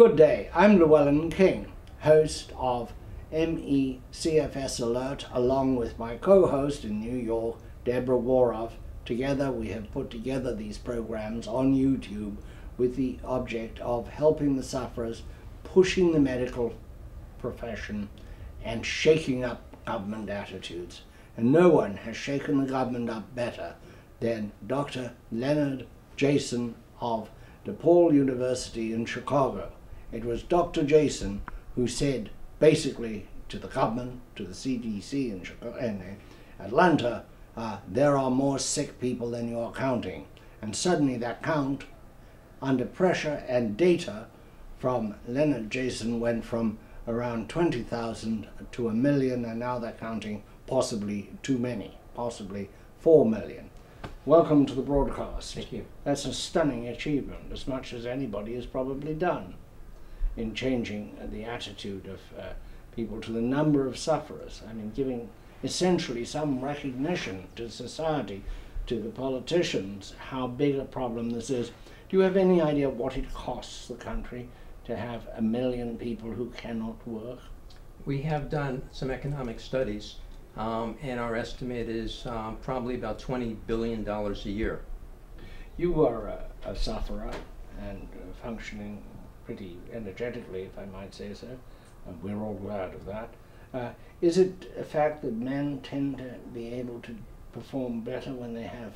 Good day, I'm Llewellyn King, host of MECFS Alert, along with my co-host in New York, Deborah Woroff. Together we have put together these programs on YouTube with the object of helping the sufferers, pushing the medical profession, and shaking up government attitudes. And no one has shaken the government up better than Dr. Leonard Jason of DePaul University in Chicago. It was Dr. Jason who said basically to the government, to the CDC in Atlanta, there are more sick people than you are counting. And suddenly that count, under pressure and data from Leonard Jason, went from around 20,000 to 1 million, and now they're counting possibly too many, possibly 4 million. Welcome to the broadcast. Thank you. That's a stunning achievement, as much as anybody has probably done in changing the attitude of people to the number of sufferers. I mean, giving essentially some recognition to society, to the politicians, how big a problem this is. Do you have any idea what it costs the country to have 1 million people who cannot work? We have done some economic studies, and our estimate is probably about $20 billion a year. You are a sufferer and functioning pretty energetically, if I might say so. We're all glad of that. Is it a fact that men tend to be able to perform better when they have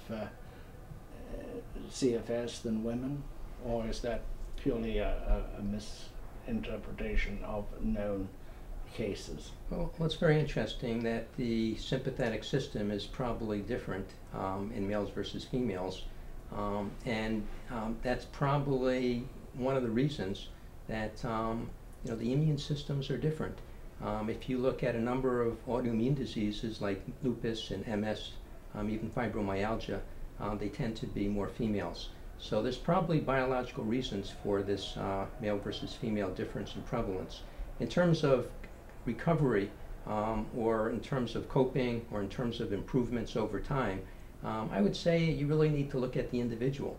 CFS than women? Or is that purely a misinterpretation of known cases? Well, it's very interesting that the sympathetic system is probably different in males versus females. That's probably one of the reasons that the immune systems are different. If you look at a number of autoimmune diseases like lupus and MS, even fibromyalgia, they tend to be more females. So there's probably biological reasons for this male versus female difference in prevalence. In terms of recovery, or in terms of coping, or in terms of improvements over time, I would say you really need to look at the individual.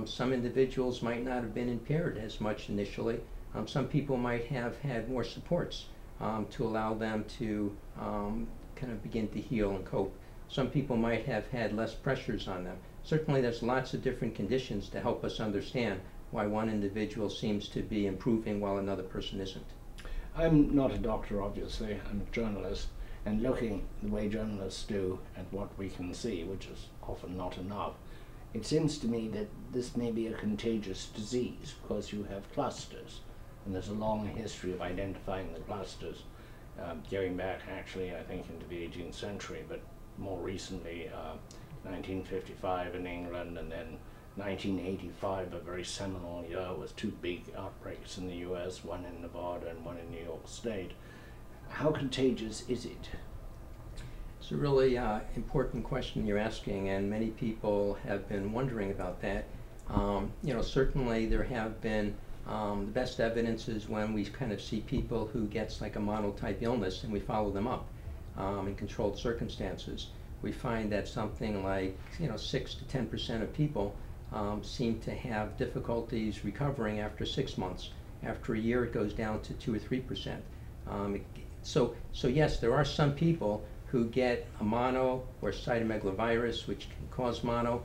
Some individuals might not have been impaired as much initially. Some people might have had more supports to allow them to kind of begin to heal and cope. Some people might have had less pressures on them. Certainly there's lots of different conditions to help us understand why one individual seems to be improving while another person isn't. I'm not a doctor, obviously. I'm a journalist, and looking the way journalists do at what we can see, which is often not enough, it seems to me that this may be a contagious disease because you have clusters, and there's a long history of identifying the clusters, going back actually I think into the 18th century, but more recently 1955 in England, and then 1985, a very seminal year, with 2 big outbreaks in the US, one in Nevada and one in New York State. How contagious is it? It's a really important question you're asking, and many people have been wondering about that. Certainly there have been the best evidence is when we kind of see people who gets like a monotype illness and we follow them up in controlled circumstances. We find that something like 6 to 10% of people seem to have difficulties recovering after 6 months. After a year, it goes down to 2 or 3%. So yes, there are some people who get a mono or cytomegalovirus, which can cause mono,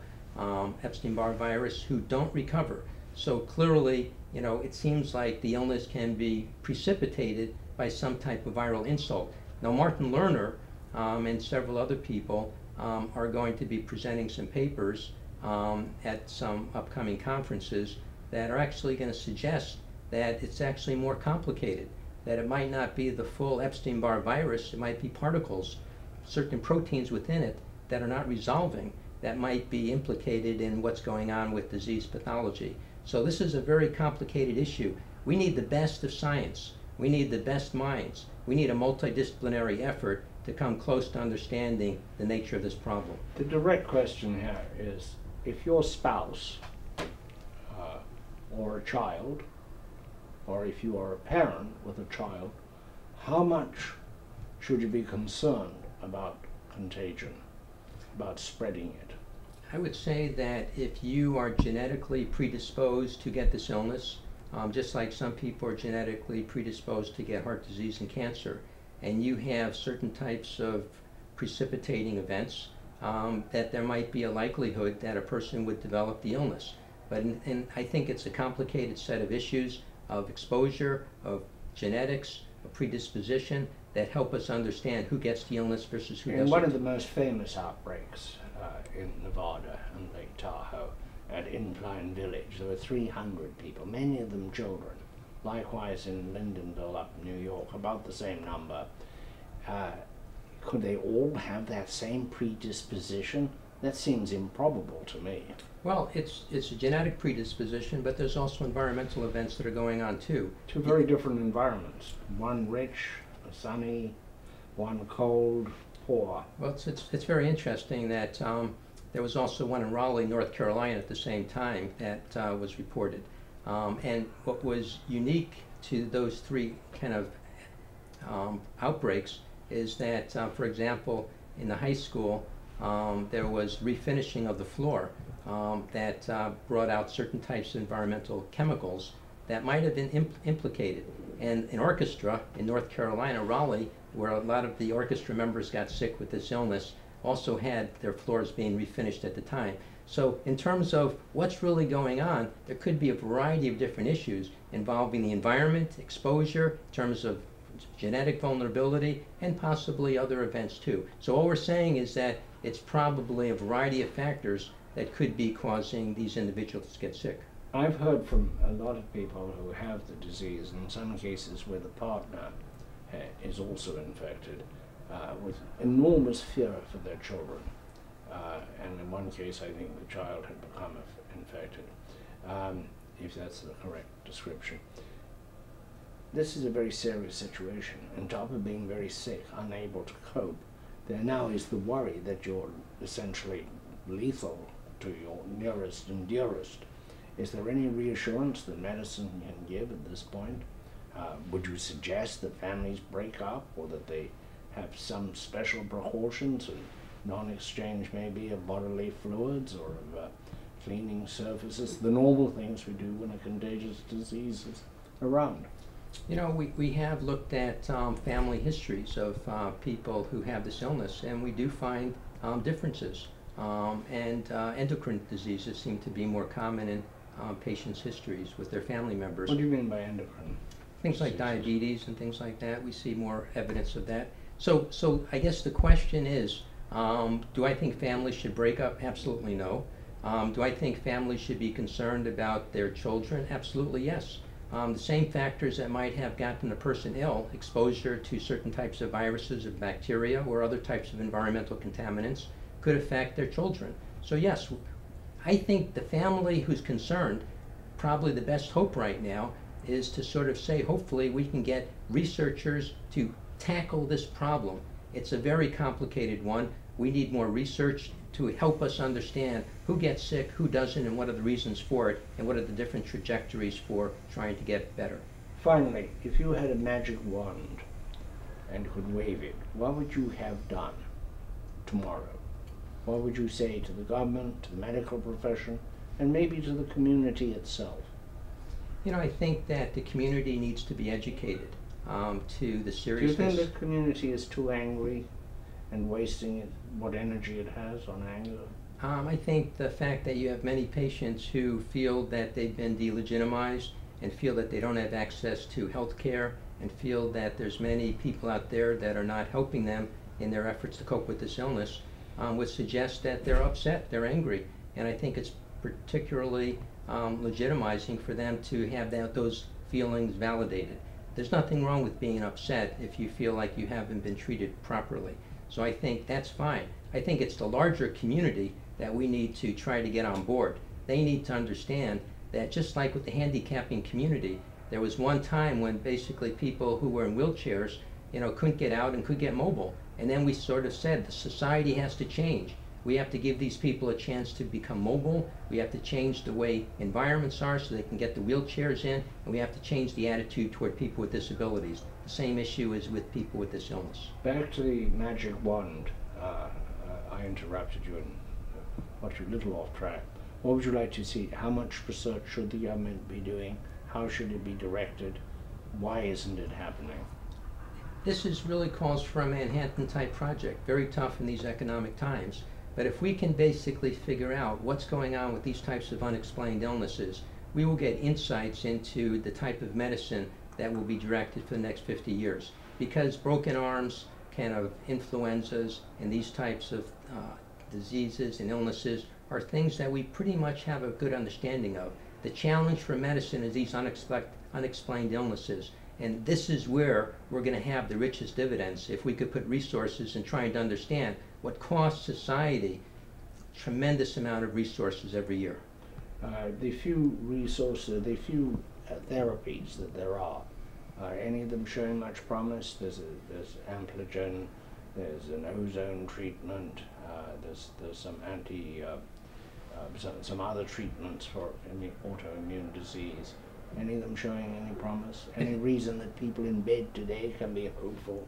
Epstein-Barr virus, who don't recover. So clearly, it seems like the illness can be precipitated by some type of viral insult. Now, Martin Lerner and several other people are going to be presenting some papers at some upcoming conferences that are actually going to suggest that it's actually more complicated, that it might not be the full Epstein-Barr virus, it might be particles, certain proteins within it that are not resolving, that might be implicated in what's going on with disease pathology. So this is a very complicated issue. We need the best of science. We need the best minds. We need a multidisciplinary effort to come close to understanding the nature of this problem. The direct question here is, if your spouse or a child, or if you are a parent with a child, how much should you be concerned about contagion, about spreading it? I would say that if you are genetically predisposed to get this illness, Just like some people are genetically predisposed to get heart disease and cancer, and you have certain types of precipitating events, that there might be a likelihood that a person would develop the illness. But I think it's a complicated set of issues of exposure, of genetics, of predisposition, that help us understand who gets the illness versus who doesn't. In one of the most famous outbreaks in Nevada and Lake Tahoe, at Incline Village, there were 300 people, many of them children. Likewise in Lyndonville up in New York, about the same number. Could they all have that same predisposition? That seems improbable to me. Well, it's a genetic predisposition, but there's also environmental events that are going on too. Two very different environments. One rich, sunny, one cold, poor. Well, it's very interesting that there was also one in Raleigh, North Carolina at the same time that was reported. And what was unique to those three kind of outbreaks is that, for example, in the high school, there was refinishing of the floor that brought out certain types of environmental chemicals that might have been implicated. And an orchestra in North Carolina, Raleigh, where a lot of the orchestra members got sick with this illness, also had their floors being refinished at the time. So in terms of what's really going on, there could be a variety of different issues involving the environment, exposure, in terms of genetic vulnerability, and possibly other events too. So all we're saying is that it's probably a variety of factors that could be causing these individuals to get sick. I've heard from a lot of people who have the disease, in some cases where the partner is also infected, with enormous fear for their children. And in one case, I think the child had become infected, if that's the correct description. This is a very serious situation. On top of being very sick, unable to cope, there now is the worry that you're essentially lethal to your nearest and dearest. Is there any reassurance that medicine can give at this point? Would you suggest that families break up, or that they have some special precautions and non-exchange maybe of bodily fluids or of cleaning surfaces, the normal things we do when a contagious disease is around? You know, we have looked at family histories of people who have this illness, and we do find differences. And endocrine diseases seem to be more common in patients' histories with their family members. What do you mean by endocrine? Things like diabetes and things like that. We see more evidence of that. So I guess the question is, do I think families should break up? Absolutely no. Do I think families should be concerned about their children? Absolutely yes. The same factors that might have gotten a person ill, exposure to certain types of viruses or bacteria or other types of environmental contaminants, could affect their children. So yes, I think the family who's concerned, probably the best hope right now is to sort of say, hopefully we can get researchers to tackle this problem. It's a very complicated one. We need more research to help us understand who gets sick, who doesn't, and what are the reasons for it, and what are the different trajectories for trying to get better. Finally, if you had a magic wand and could wave it, what would you have done tomorrow? What would you say to the government, to the medical profession, and maybe to the community itself? You know, I think that the community needs to be educated to the seriousness. Do you think the community is too angry and wasting what energy it has on anger? I think the fact that you have many patients who feel that they've been delegitimized and feel that they don't have access to health care and feel that there's many people out there that are not helping them in their efforts to cope with this illness would suggest that they're upset, they're angry. And I think it's particularly legitimizing for them to have those feelings validated. There's nothing wrong with being upset if you feel like you haven't been treated properly. So I think that's fine. I think it's the larger community that we need to try to get on board. They need to understand that just like with the handicapping community, there was one time when basically people who were in wheelchairs, you know, couldn't get out and could get mobile. And then we sort of said the society has to change. We have to give these people a chance to become mobile. We have to change the way environments are so they can get the wheelchairs in, and we have to change the attitude toward people with disabilities. The same issue is with people with this illness. Back to the magic wand. I interrupted you and got you a little off track. What would you like to see? How much research should the government be doing? How should it be directed? Why isn't it happening? This is really calls for a Manhattan-type project, very tough in these economic times. But if we can basically figure out what's going on with these types of unexplained illnesses, we will get insights into the type of medicine that will be directed for the next 50 years. Because broken arms, kind of influenzas, and these types of diseases and illnesses are things that we pretty much have a good understanding of. The challenge for medicine is these unexplained illnesses. And this is where we're going to have the richest dividends if we could put resources in trying to understand what costs society a tremendous amount of resources every year. The few resources, the few therapies that there are any of them showing much promise? There's Ampligen, there's an ozone treatment, there's some some other treatments for autoimmune disease. Any of them showing any promise? Any reason that people in bed today can be hopeful?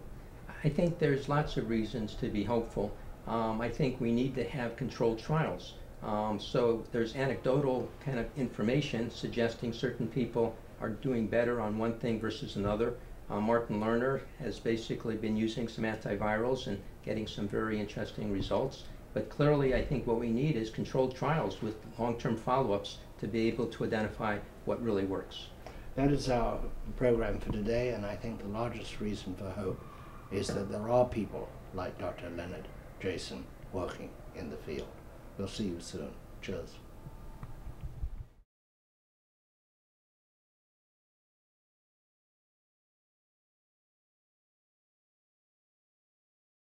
I think there's lots of reasons to be hopeful. I think we need to have controlled trials. So there's anecdotal kind of information suggesting certain people are doing better on one thing versus another. Martin Lerner has basically been using some antivirals and getting some very interesting results. But clearly, I think what we need is controlled trials with long-term follow-ups to be able to identify what really works. That is our program for today, and I think the largest reason for hope is that there are people like Dr. Leonard Jason working in the field. We'll see you soon. Cheers.